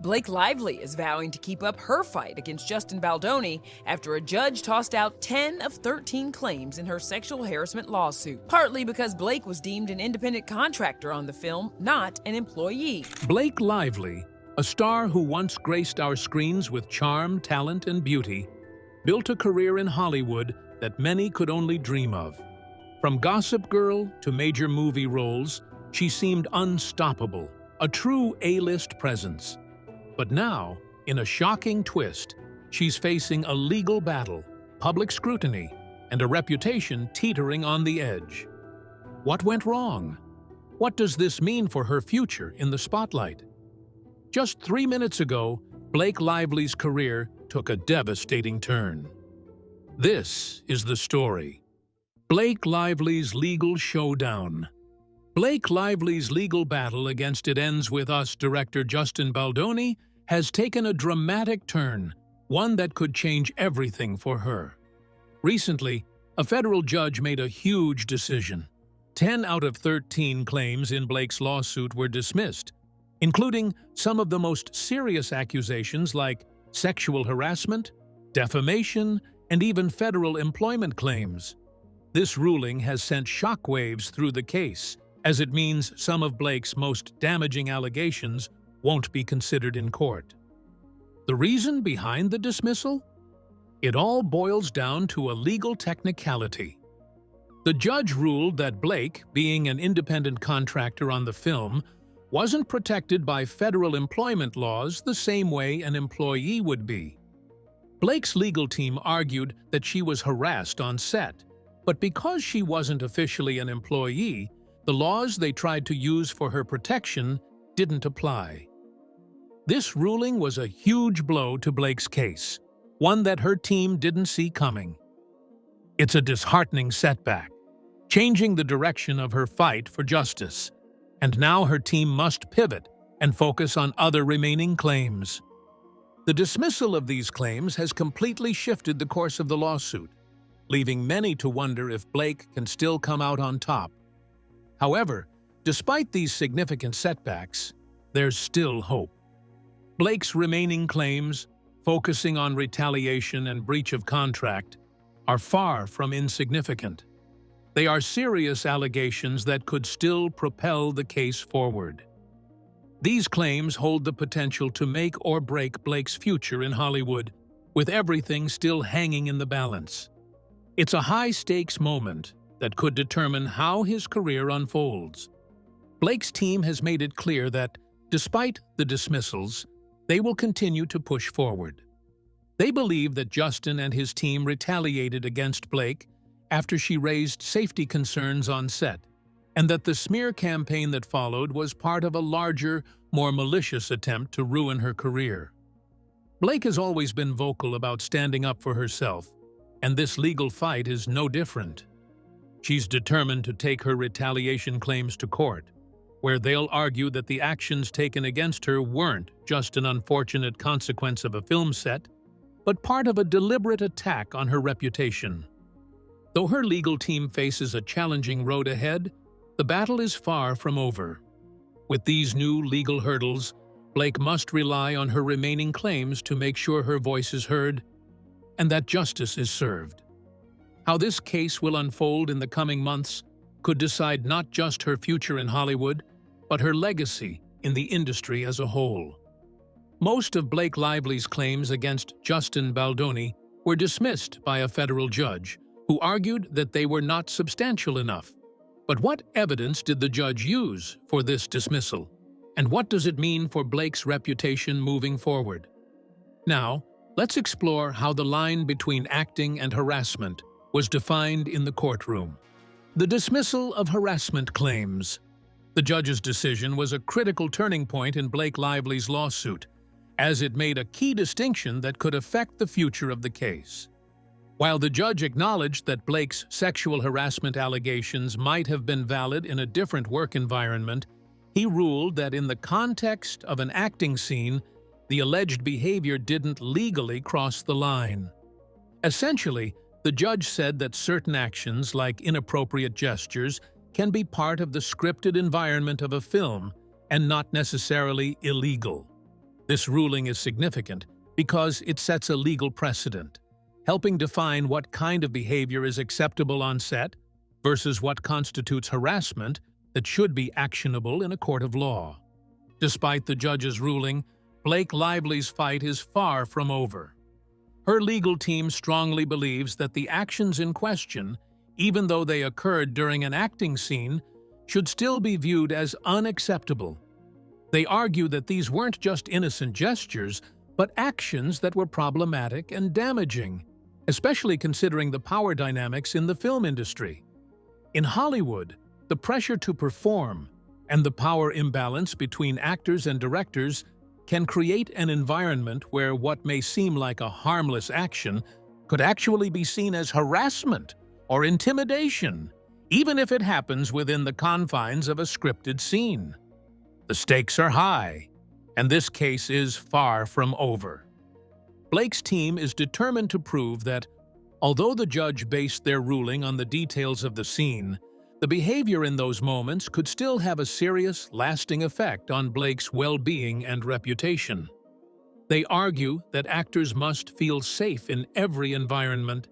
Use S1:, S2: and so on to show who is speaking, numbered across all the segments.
S1: Blake Lively is vowing to keep up her fight against Justin Baldoni after a judge tossed out 10 of 13 claims in her sexual harassment lawsuit, partly because Blake was deemed an independent contractor on the film, not an employee.
S2: Blake Lively, a star who once graced our screens with charm, talent, and beauty, built a career in Hollywood that many could only dream of. From Gossip Girl to major movie roles, she seemed unstoppable, a true A-list presence. But now, in a shocking twist, she's facing a legal battle, public scrutiny, and a reputation teetering on the edge. What went wrong? What does this mean for her future in the spotlight? Just 3 minutes ago, Blake Lively's career took a devastating turn. This is the story. Blake Lively's legal showdown. Blake Lively's legal battle against It Ends With Us director Justin Baldoni has taken a dramatic turn, one that could change everything for her. Recently, a federal judge made a huge decision. 10 out of 13 claims in Blake's lawsuit were dismissed, including some of the most serious accusations like sexual harassment, defamation, and even federal employment claims. This ruling has sent shockwaves through the case, as it means some of Blake's most damaging allegations won't be considered in court. The reason behind the dismissal? It all boils down to a legal technicality. The judge ruled that Blake, being an independent contractor on the film, wasn't protected by federal employment laws the same way an employee would be. Blake's legal team argued that she was harassed on set, but because she wasn't officially an employee, the laws they tried to use for her protection didn't apply. This ruling was a huge blow to Blake's case, one that her team didn't see coming. It's a disheartening setback, changing the direction of her fight for justice, and now her team must pivot and focus on other remaining claims. The dismissal of these claims has completely shifted the course of the lawsuit, leaving many to wonder if Blake can still come out on top. However, despite these significant setbacks, there's still hope. Blake's remaining claims, focusing on retaliation and breach of contract, are far from insignificant. They are serious allegations that could still propel the case forward. These claims hold the potential to make or break Blake's future in Hollywood, with everything still hanging in the balance. It's a high-stakes moment that could determine how his career unfolds. Blake's team has made it clear that, despite the dismissals, they will continue to push forward. They believe that Justin and his team retaliated against Blake after she raised safety concerns on set, and that the smear campaign that followed was part of a larger, more malicious attempt to ruin her career. Blake has always been vocal about standing up for herself, and this legal fight is no different. She's determined to take her retaliation claims to court, where they'll argue that the actions taken against her weren't just an unfortunate consequence of a film set, but part of a deliberate attack on her reputation. Though her legal team faces a challenging road ahead, the battle is far from over. With these new legal hurdles, Blake must rely on her remaining claims to make sure her voice is heard and that justice is served. How this case will unfold in the coming months could decide not just her future in Hollywood, but her legacy in the industry as a whole. Most of Blake Lively's claims against Justin Baldoni were dismissed by a federal judge, who argued that they were not substantial enough. But what evidence did the judge use for this dismissal? And what does it mean for Blake's reputation moving forward? Now, let's explore how the line between acting and harassment was defined in the courtroom. The dismissal of harassment claims. The judge's decision was a critical turning point in Blake Lively's lawsuit, as it made a key distinction that could affect the future of the case. While the judge acknowledged that Blake's sexual harassment allegations might have been valid in a different work environment, he ruled that in the context of an acting scene, the alleged behavior didn't legally cross the line. Essentially, the judge said that certain actions, like inappropriate gestures, can be part of the scripted environment of a film and not necessarily illegal. This ruling is significant because it sets a legal precedent, helping define what kind of behavior is acceptable on set versus what constitutes harassment that should be actionable in a court of law. Despite the judge's ruling, Blake Lively's fight is far from over. Her legal team strongly believes that the actions in question, even though they occurred during an acting scene, should still be viewed as unacceptable. They argue that these weren't just innocent gestures, but actions that were problematic and damaging, especially considering the power dynamics in the film industry. In Hollywood, the pressure to perform and the power imbalance between actors and directors can create an environment where what may seem like a harmless action could actually be seen as harassment or intimidation, even if it happens within the confines of a scripted scene. The stakes are high, and this case is far from over. Blake's team is determined to prove that, although the judge based their ruling on the details of the scene, the behavior in those moments could still have a serious, lasting effect on Blake's well-being and reputation. They argue that actors must feel safe in every environment,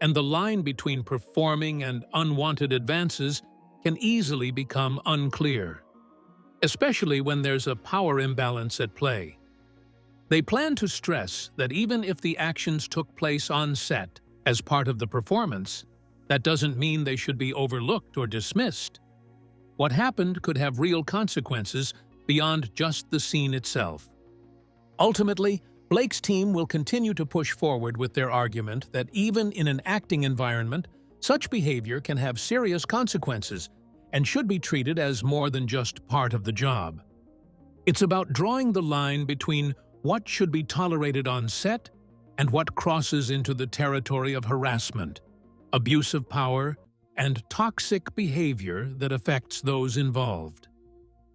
S2: and the line between performing and unwanted advances can easily become unclear, especially when there's a power imbalance at play. They plan to stress that even if the actions took place on set as part of the performance, that doesn't mean they should be overlooked or dismissed. What happened could have real consequences beyond just the scene itself. Ultimately, Blake's team will continue to push forward with their argument that even in an acting environment, such behavior can have serious consequences and should be treated as more than just part of the job. It's about drawing the line between what should be tolerated on set and what crosses into the territory of harassment, abuse of power, and toxic behavior that affects those involved.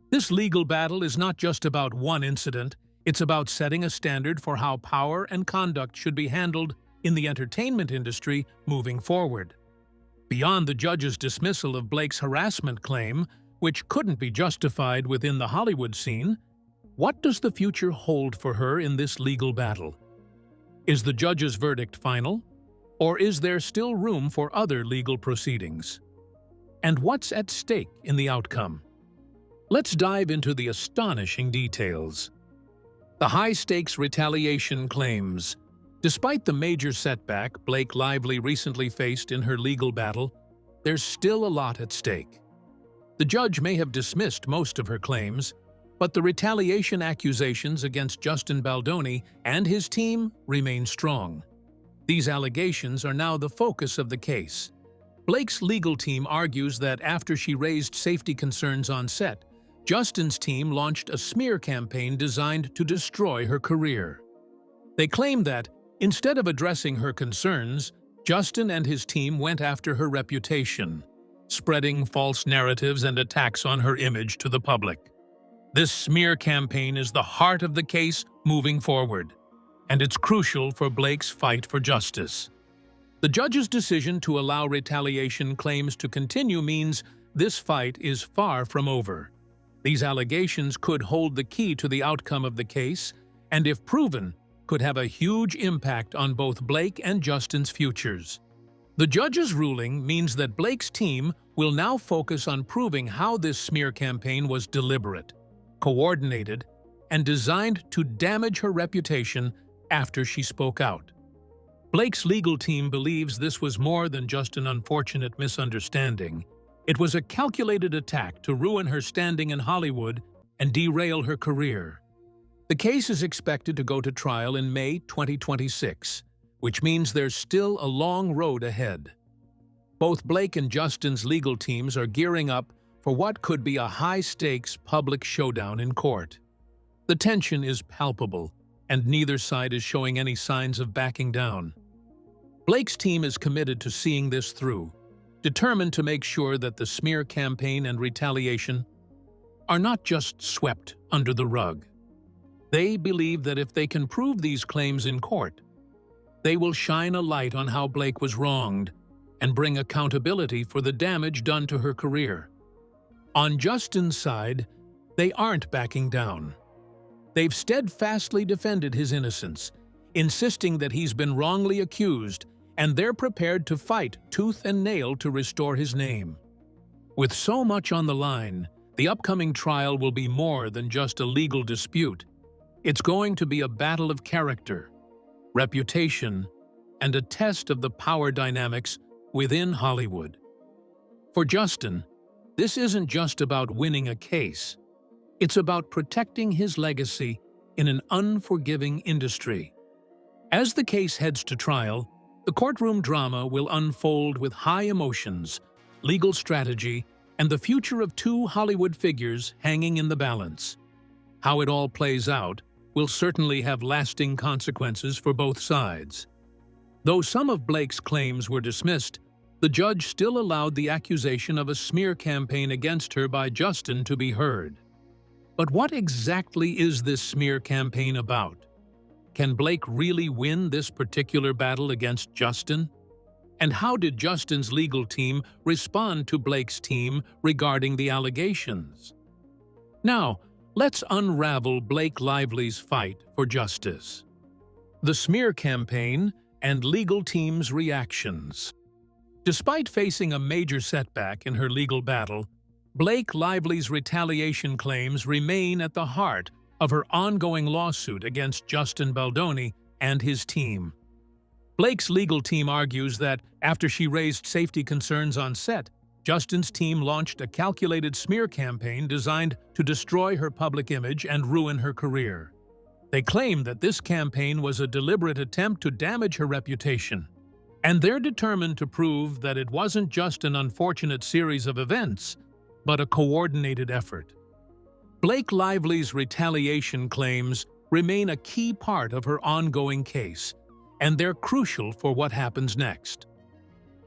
S2: This legal battle is not just about one incident, it's about setting a standard for how power and conduct should be handled in the entertainment industry moving forward. Beyond the judge's dismissal of Blake's harassment claim, which couldn't be justified within the Hollywood scene, what does the future hold for her in this legal battle? Is the judge's verdict final? Or is there still room for other legal proceedings? And what's at stake in the outcome? Let's dive into the astonishing details. The high-stakes retaliation claims. Despite the major setback Blake Lively recently faced in her legal battle, there's still a lot at stake. The judge may have dismissed most of her claims, but the retaliation accusations against Justin Baldoni and his team remain strong. These allegations are now the focus of the case. Blake's legal team argues that after she raised safety concerns on set, Justin's team launched a smear campaign designed to destroy her career. They claim that, instead of addressing her concerns, Justin and his team went after her reputation, spreading false narratives and attacks on her image to the public. This smear campaign is the heart of the case moving forward, and it's crucial for Blake's fight for justice. The judge's decision to allow retaliation claims to continue means this fight is far from over. These allegations could hold the key to the outcome of the case, and if proven, could have a huge impact on both Blake and Justin's futures. The judge's ruling means that Blake's team will now focus on proving how this smear campaign was deliberate, coordinated, and designed to damage her reputation after she spoke out. Blake's legal team believes this was more than just an unfortunate misunderstanding. It was a calculated attack to ruin her standing in Hollywood and derail her career. The case is expected to go to trial in May 2026, which means there's still a long road ahead. Both Blake and Justin's legal teams are gearing up for what could be a high-stakes public showdown in court. The tension is palpable, and neither side is showing any signs of backing down. Blake's team is committed to seeing this through, determined to make sure that the smear campaign and retaliation are not just swept under the rug. They believe that if they can prove these claims in court, they will shine a light on how Blake was wronged and bring accountability for the damage done to her career. On Justin's side, they aren't backing down. They've steadfastly defended his innocence, insisting that he's been wrongly accused, and they're prepared to fight tooth and nail to restore his name. With so much on the line, the upcoming trial will be more than just a legal dispute. It's going to be a battle of character, reputation, and a test of the power dynamics within Hollywood. For Justin, this isn't just about winning a case. It's about protecting his legacy in an unforgiving industry. As the case heads to trial, the courtroom drama will unfold with high emotions, legal strategy, and the future of two Hollywood figures hanging in the balance. How it all plays out will certainly have lasting consequences for both sides. Though some of Blake's claims were dismissed, the judge still allowed the accusation of a smear campaign against her by Justin to be heard. But what exactly is this smear campaign about? Can Blake really win this particular battle against Justin? And how did Justin's legal team respond to Blake's team regarding the allegations? Now, let's unravel Blake Lively's fight for justice. The smear campaign and legal team's reactions. Despite facing a major setback in her legal battle, Blake Lively's retaliation claims remain at the heart of her ongoing lawsuit against Justin Baldoni and his team. Blake's legal team argues that after she raised safety concerns on set, Justin's team launched a calculated smear campaign designed to destroy her public image and ruin her career. They claim that this campaign was a deliberate attempt to damage her reputation, and they're determined to prove that it wasn't just an unfortunate series of events, but a coordinated effort. Blake Lively's retaliation claims remain a key part of her ongoing case, and they're crucial for what happens next.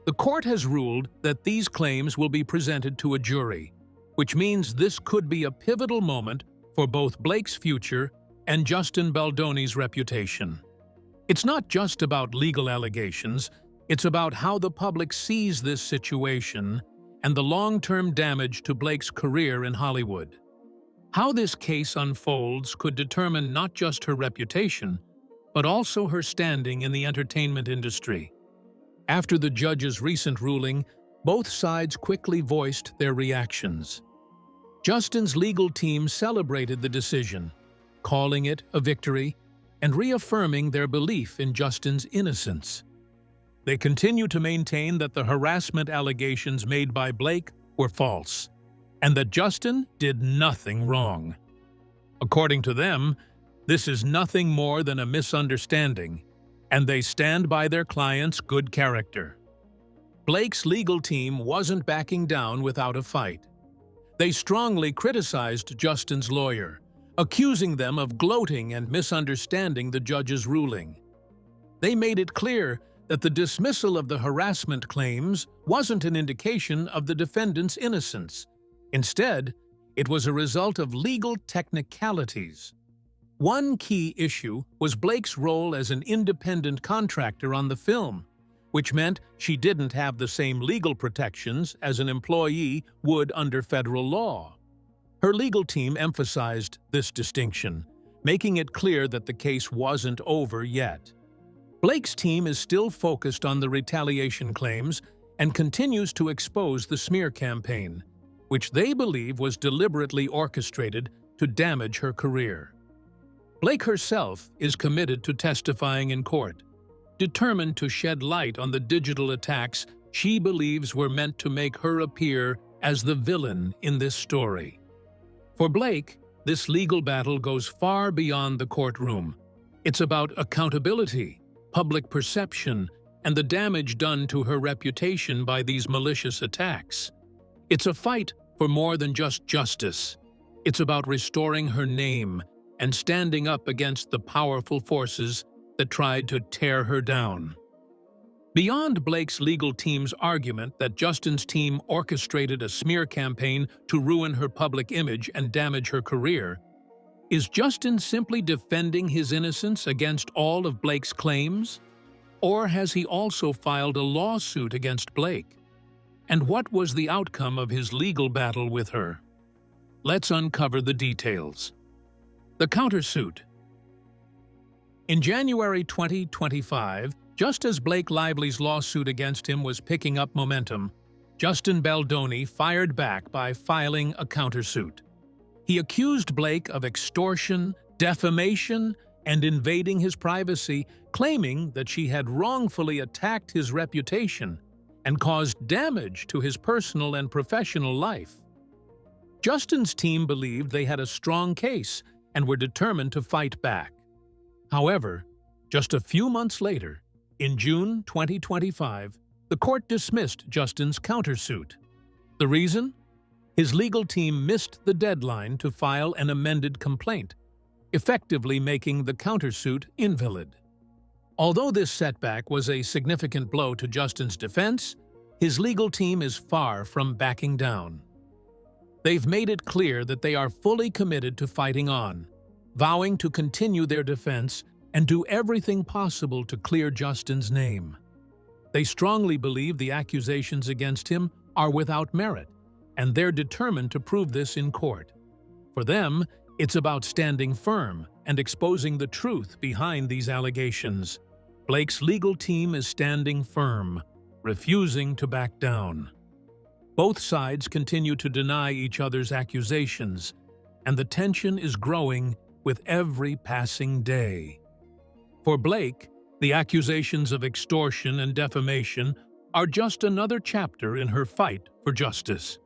S2: The court has ruled that these claims will be presented to a jury, which means this could be a pivotal moment for both Blake's future and Justin Baldoni's reputation. It's not just about legal allegations, it's about how the public sees this situation and the long-term damage to Blake's career in Hollywood. How this case unfolds could determine not just her reputation, but also her standing in the entertainment industry. After the judge's recent ruling, both sides quickly voiced their reactions. Justin's legal team celebrated the decision, calling it a victory and reaffirming their belief in Justin's innocence. They continue to maintain that the harassment allegations made by Blake were false, and that Justin did nothing wrong. According to them, this is nothing more than a misunderstanding, and they stand by their client's good character. Blake's legal team wasn't backing down without a fight. They strongly criticized Justin's lawyer, accusing them of gloating and misunderstanding the judge's ruling. They made it clear that the dismissal of the harassment claims wasn't an indication of the defendant's innocence. Instead, it was a result of legal technicalities. One key issue was Blake's role as an independent contractor on the film, which meant she didn't have the same legal protections as an employee would under federal law. Her legal team emphasized this distinction, making it clear that the case wasn't over yet. Blake's team is still focused on the retaliation claims and continues to expose the smear campaign, which they believe was deliberately orchestrated to damage her career. Blake herself is committed to testifying in court, determined to shed light on the digital attacks she believes were meant to make her appear as the villain in this story. For Blake, this legal battle goes far beyond the courtroom. It's about accountability, public perception, and the damage done to her reputation by these malicious attacks. It's a fight for more than just justice. It's about restoring her name and standing up against the powerful forces that tried to tear her down. Beyond Blake's legal team's argument that Justin's team orchestrated a smear campaign to ruin her public image and damage her career, is Justin simply defending his innocence against all of Blake's claims? Or has he also filed a lawsuit against Blake? And what was the outcome of his legal battle with her? Let's uncover the details. The countersuit. In January 2025, just as Blake Lively's lawsuit against him was picking up momentum, Justin Baldoni fired back by filing a countersuit. He accused Blake of extortion, defamation, and invading his privacy, claiming that she had wrongfully attacked his reputation and caused damage to his personal and professional life. Justin's team believed they had a strong case and were determined to fight back. However, just a few months later, in June 2025, the court dismissed Justin's countersuit. The reason? His legal team missed the deadline to file an amended complaint, effectively making the countersuit invalid. Although this setback was a significant blow to Justin's defense, his legal team is far from backing down. They've made it clear that they are fully committed to fighting on, vowing to continue their defense and do everything possible to clear Justin's name. They strongly believe the accusations against him are without merit, and they're determined to prove this in court. For them, it's about standing firm and exposing the truth behind these allegations. Blake's legal team is standing firm, refusing to back down. Both sides continue to deny each other's accusations, and the tension is growing with every passing day. For Blake, the accusations of extortion and defamation are just another chapter in her fight for justice.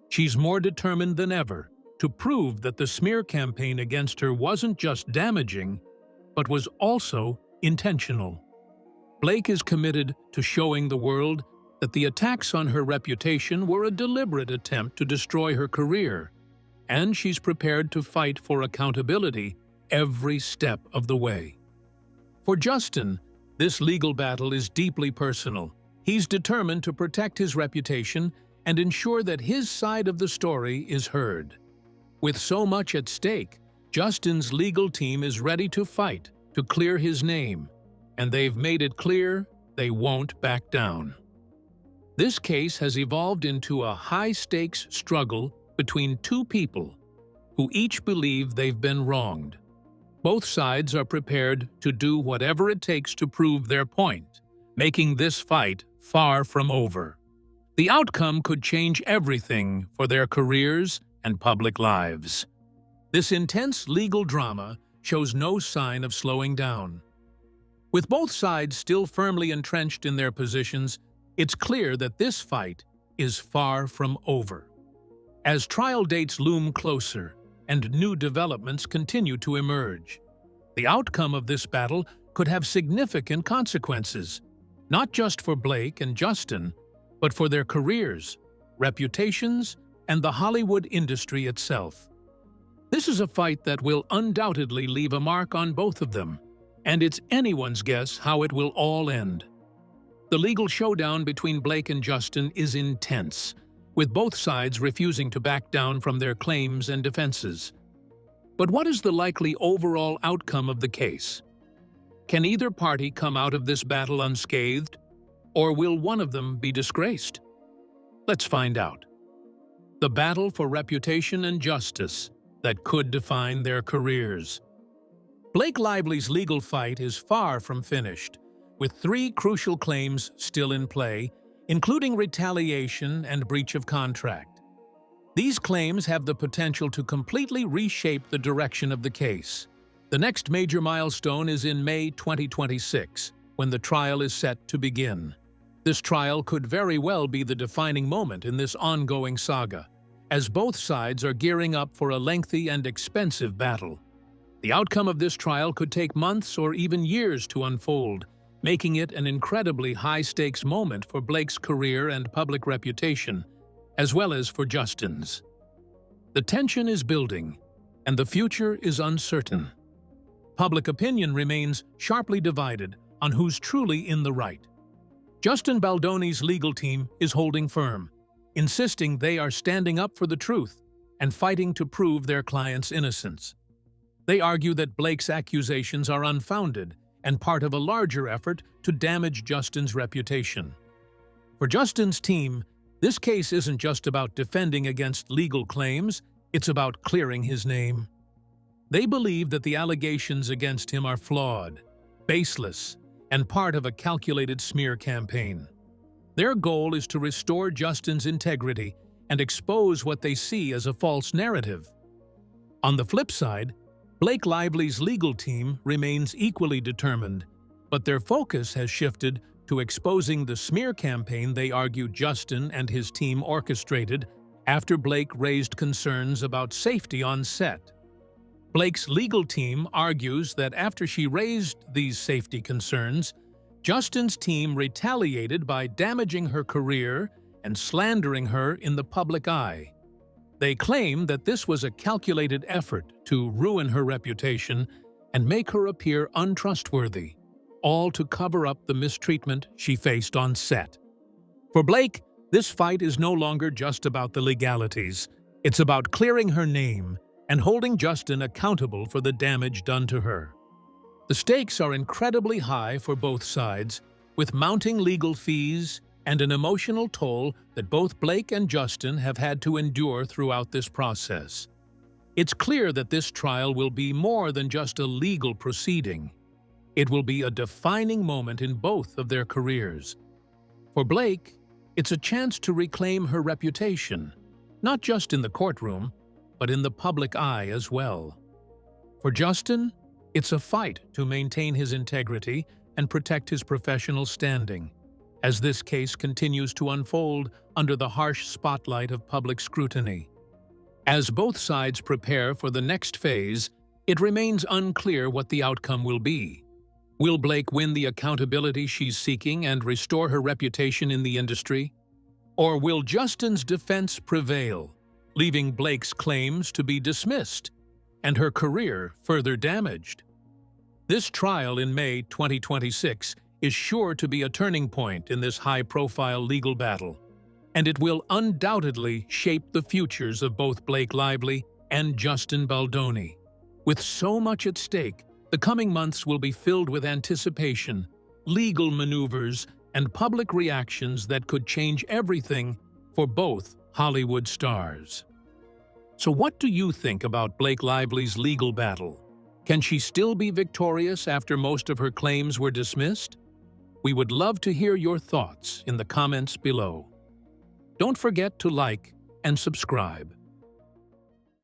S2: She's more determined than ever to prove that the smear campaign against her wasn't just damaging, but was also intentional. Blake is committed to showing the world that the attacks on her reputation were a deliberate attempt to destroy her career, and she's prepared to fight for accountability every step of the way. For Justin, this legal battle is deeply personal. He's determined to protect his reputation and ensure that his side of the story is heard. With so much at stake, Justin's legal team is ready to fight to clear his name, and they've made it clear they won't back down. This case has evolved into a high-stakes struggle between two people who each believe they've been wronged. Both sides are prepared to do whatever it takes to prove their point, making this fight far from over. The outcome could change everything for their careers and public lives. This intense legal drama shows no sign of slowing down. With both sides still firmly entrenched in their positions, it's clear that this fight is far from over. As trial dates loom closer and new developments continue to emerge, the outcome of this battle could have significant consequences, not just for Blake and Justin, but for their careers, reputations, and the Hollywood industry itself. This is a fight that will undoubtedly leave a mark on both of them, and it's anyone's guess how it will all end. The legal showdown between Blake and Justin is intense, with both sides refusing to back down from their claims and defenses. But what is the likely overall outcome of the case? Can either party come out of this battle unscathed, or will one of them be disgraced? Let's find out. The battle for reputation and justice that could define their careers. Blake Lively's legal fight is far from finished, with 3 crucial claims still in play, including retaliation and breach of contract. These claims have the potential to completely reshape the direction of the case. The next major milestone is in May 2026, when the trial is set to begin. This trial could very well be the defining moment in this ongoing saga, as both sides are gearing up for a lengthy and expensive battle. The outcome of this trial could take months or even years to unfold, making it an incredibly high-stakes moment for Blake's career and public reputation, as well as for Justin's. The tension is building, and the future is uncertain. Public opinion remains sharply divided on who's truly in the right. Justin Baldoni's legal team is holding firm, insisting they are standing up for the truth and fighting to prove their client's innocence. They argue that Blake's accusations are unfounded and part of a larger effort to damage Justin's reputation. For Justin's team, this case isn't just about defending against legal claims, it's about clearing his name. They believe that the allegations against him are flawed, baseless, and part of a calculated smear campaign. Their goal is to restore Justin's integrity and expose what they see as a false narrative. On the flip side, Blake Lively's legal team remains equally determined, but their focus has shifted to exposing the smear campaign they argue Justin and his team orchestrated after Blake raised concerns about safety on set. Blake's legal team argues that after she raised these safety concerns, Justin's team retaliated by damaging her career and slandering her in the public eye. They claim that this was a calculated effort to ruin her reputation and make her appear untrustworthy, all to cover up the mistreatment she faced on set. For Blake, this fight is no longer just about the legalities. It's about clearing her name and holding Justin accountable for the damage done to her. The stakes are incredibly high for both sides, with mounting legal fees and an emotional toll that both Blake and Justin have had to endure throughout this process. It's clear that this trial will be more than just a legal proceeding. It will be a defining moment in both of their careers. For Blake, it's a chance to reclaim her reputation, not just in the courtroom, but in the public eye as well. For Justin, it's a fight to maintain his integrity and protect his professional standing, as this case continues to unfold under the harsh spotlight of public scrutiny. As both sides prepare for the next phase, it remains unclear what the outcome will be. Will Blake win the accountability she's seeking and restore her reputation in the industry? Or will Justin's defense prevail, leaving Blake's claims to be dismissed and her career further damaged? This trial in May 2026 is sure to be a turning point in this high-profile legal battle, and it will undoubtedly shape the futures of both Blake Lively and Justin Baldoni. With so much at stake, the coming months will be filled with anticipation, legal maneuvers, and public reactions that could change everything for both Hollywood stars. So what do you think about Blake Lively's legal battle? Can she still be victorious after most of her claims were dismissed? We would love to hear your thoughts in the comments below. Don't forget to like and subscribe.